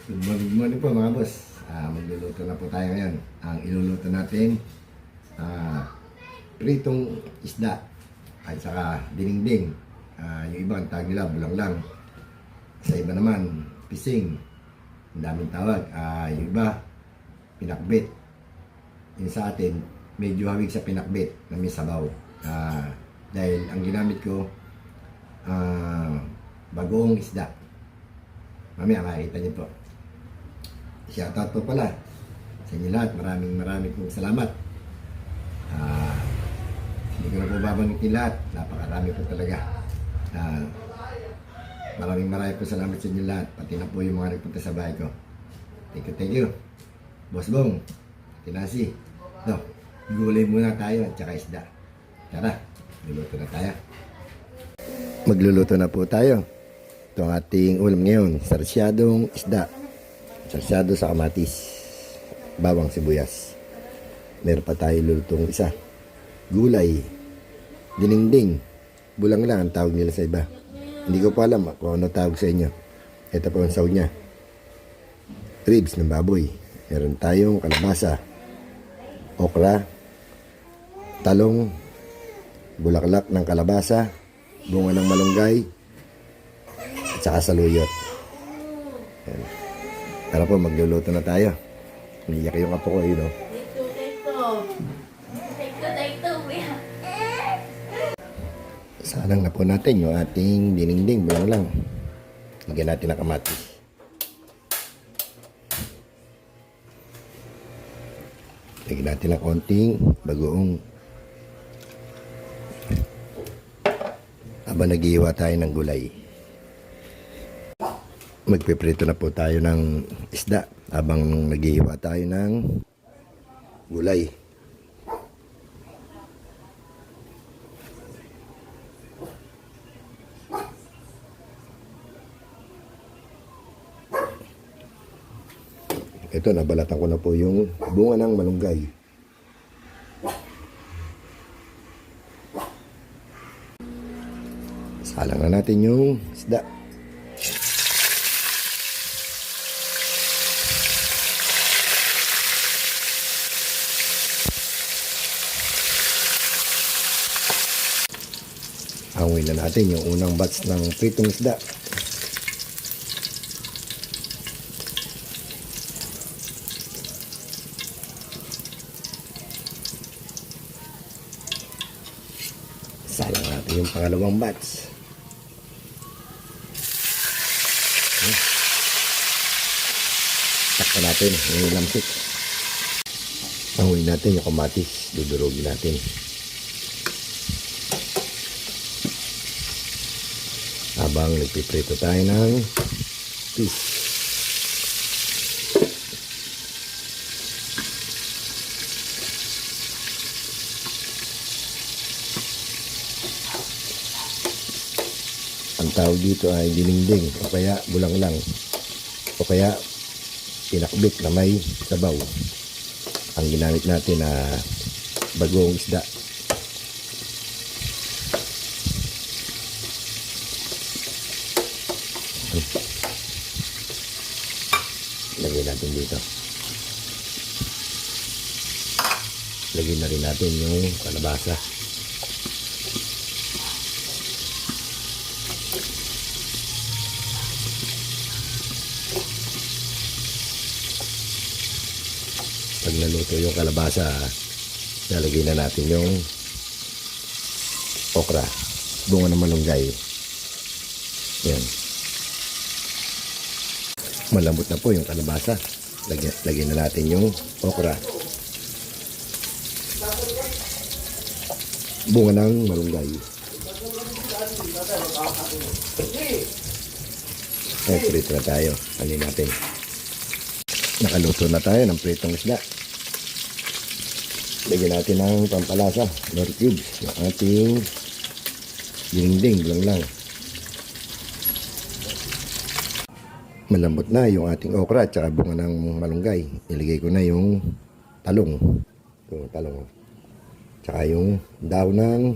Good morning po mga boss. Magluluto na po tayo ngayon. Ang iluluto natin, pritong isda at saka dinengdeng. Yung iba ang tawag nila bulanglang. Sa iba naman, pising. Ang daming tawag. Yung iba, pinakbit. Yung sa atin, medyo hawig sa pinakbit na may sabaw. Dahil ang ginamit ko, bagoong isda. Mamaya makikita niyo po. Shoutout po pala sa inyo lahat. Maraming pong salamat. Hindi ko na po babanggitin lahat. Napakarami po talaga. Maraming po salamat sa inyo lahat. Pati na po yung mga nagpunta sa bahay ko. Thank you. Boss Bong, Tinasi. No, gulay muna tayo at saka isda. Tara, magluluto na tayo. Magluluto na po tayo. Ito ang ating ulam ngayon. Sarsyadong isda. Sarsado sa kamatis, bawang sibuyas. Meron pa tayo lulutong isa. Gulay, dinengdeng, bulang lang ang tawag nila sa iba. Hindi ko pa alam kung ano tawag sa inyo. Ito po ang saw niya. Ribs ng baboy. Meron tayong kalabasa, okra, talong, bulaklak ng kalabasa, bunga ng malunggay, at saka saluyot. Ayan. Tara po, magluluto na tayo. Umiyak yung apo ko, yun o. Salang na po natin yung ating dinengdeng, bulang lang. Lagyan natin ng kamatis. Lagyan natin ng konting bagoong. Habang nag-iiwa tayo ng gulay. Magpiprito na po tayo ng isda habang naghihiwa tayo ng gulay. Ito, nabalatan ko na po yung bunga ng malunggay. Salang na natin yung isda. Hanguin na natin yung unang batch ng pritong isda. Salang natin yung pangalawang batch. Takpan natin yung lamsik. Hanguin natin yung kamatis. Dudurugin natin. Habang nagpiprito tayo ng fish. Ang tawag dito ay dinengdeng o kaya bulang lang o kaya pinakbit na may sabaw. Ang ginamit natin na bagoong isda. Lagyan natin dito. Lagyan na rin natin yung kalabasa. Pag naluto yung kalabasa, lalagyan na natin yung okra, bunga ng malunggay. Yan. Malambot na po yung kalabasa. Lagyan na natin yung okra. Bunga ng malunggay. Prito na tayo. Alin natin. Nakaluto na tayo ng pritong isda. Lagyan natin ng pampalasa. Nor cubes. Yung ating dinengdeng lang. Malambot na yung ating okra at saka bunga ng malunggay. Nilagay ko na yung talong. Yung talong. Tsaka yung daw ng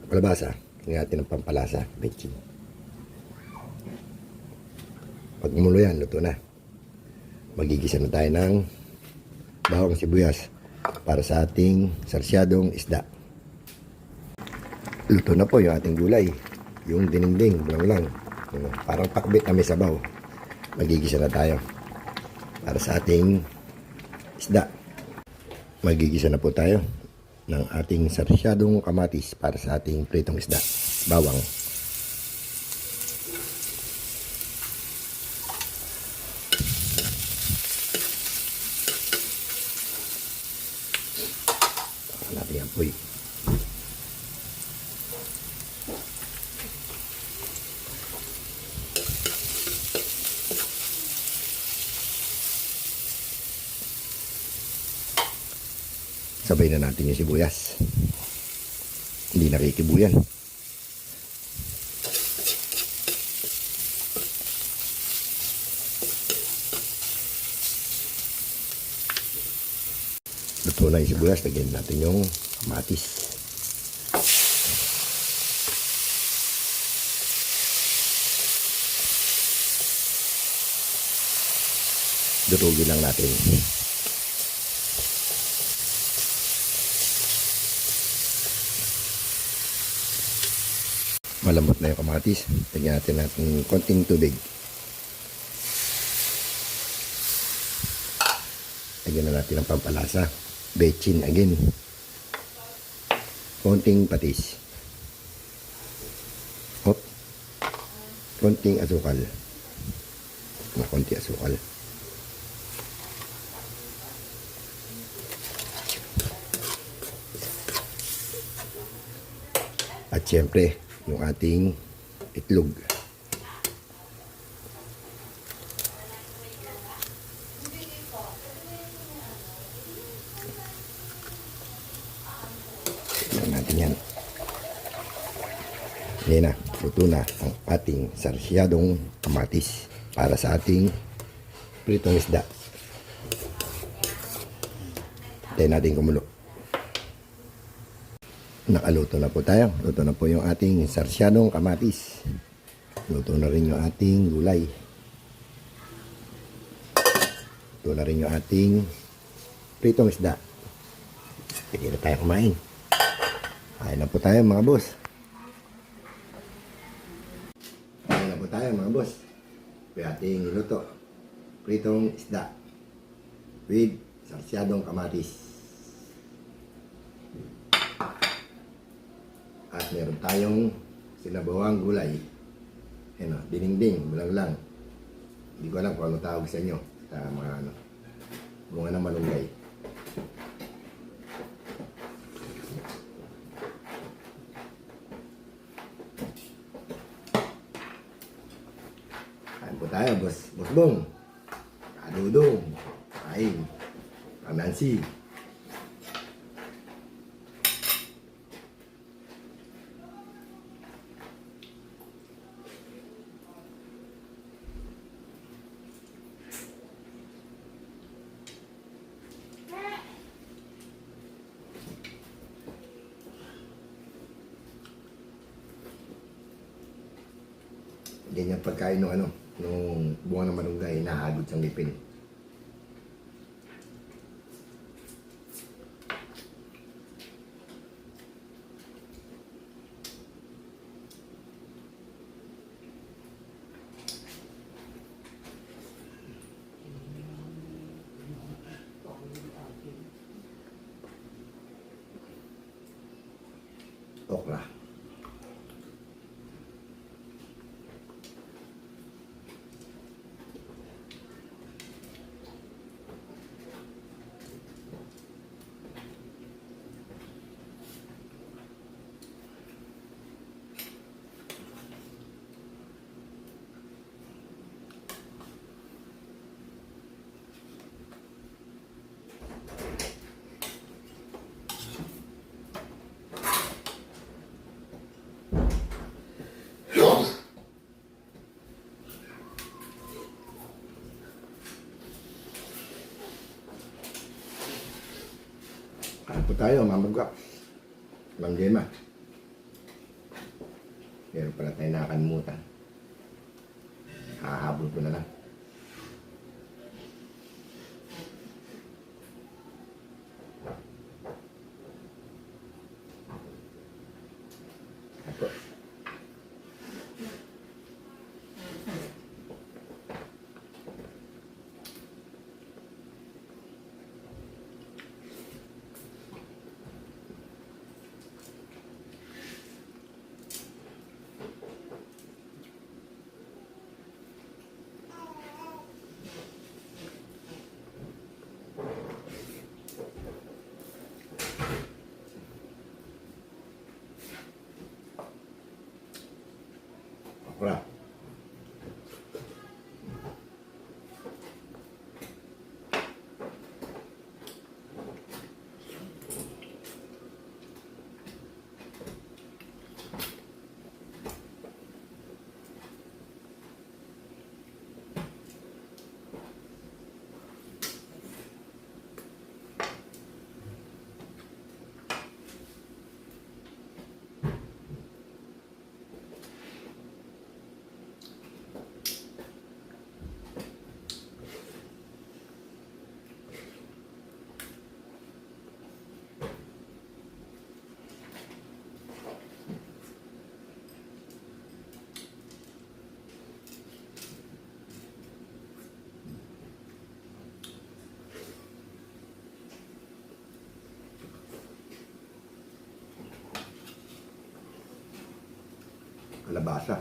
kalabasa. Tingnan natin ng pampalasa. Bechin. Pag gumulo yan, luto na. Magigisa na tayo ng bawang sibuyas para sa ating sarsyadong isda. Luto na po yung ating gulay. Yung dininding, bulang-lang. Parang pakbit na may sabaw. Magigisa na tayo para sa ating isda. Magigisa na po tayo ng ating sarsyadong kamatis para sa ating pritong isda. Bawang. Natin ang puy. Sabay na natin yung sibuyas. Hindi nakikibuyan. Luto na yung sibuyas, lagyan natin yung kamatis. Durugin lang natin. Malambot na yung kamatis. Lagyan natin konting tubig. Lagyan na natin ang pampalasa. Bechin again. Konting patis. Hop. Konting asukal. Konting asukal. At syempre, yung ating itlog. Tignan natin yan. Yan na, luto na ang ating sarsyadong kamatis para sa ating pritong isda. Tayo natin kumulo. Nakaluto na po tayo. Luto na po yung ating sarsyadong kamatis. Luto na rin yung ating gulay. Luto na rin yung ating pritong isda. Pwede na tayo kumain. Kain na po tayo mga boss. Kain na po tayo mga boss. Yung ating luto. Pritong isda. With sarsyadong kamatis. At meron tayong sinabawang gulay. Ayan o, dininding, bulang lang. Hindi ko alam kung ano tawag sa inyo. Sa mga ano, bunga ng malunggay. Kain po tayo, Boss Bong. Kadudong. Kain. Nancy. Ganyan pagkain ng nung bunga ng malunggay, nahagod sa ngipin. Okra. Kain po tayo, mamagwak. Ma'am Gemma. Meron pala tayo nakakalimutan. Hahabol ko na lang. Ako. Okra. Kalabasa.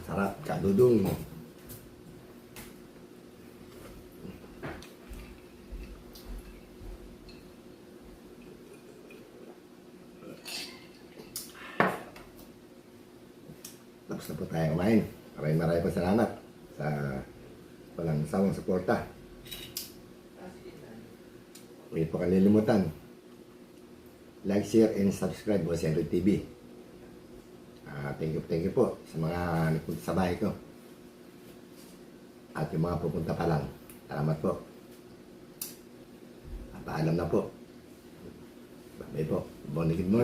Sarap, kadudong. Tapos na po tayo kumain. Maraming po salamat sa walang sawang suporta. Huwag po kalilimutan. Like, share, and subscribe po sa Henry TV. Thank you po sa mga nagpunta sa bahay ko. At yung mga pupunta pa lang. Salamat po. Paalam na po. Bye po. Good morning.